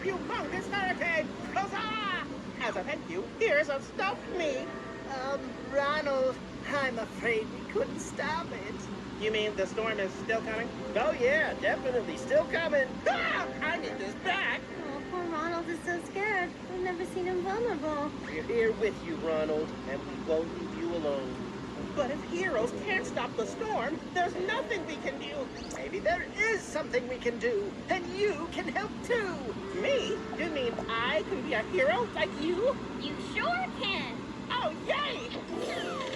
humongous hurricane! Huzzah! As a thank you, here's a stuffed me. Ronald, I'm afraid we couldn't stop it. You mean the storm is still coming? Oh yeah, definitely, still coming. Ah! I need this back! Oh, poor Ronald is so scared. We've never seen him vulnerable. We're here with you, Ronald, and we won't leave you alone. But if heroes can't stop the storm, there's nothing we can do. Maybe there is something we can do, and you can help too. Me? You mean I can be a hero like you? You sure can. Oh, yay!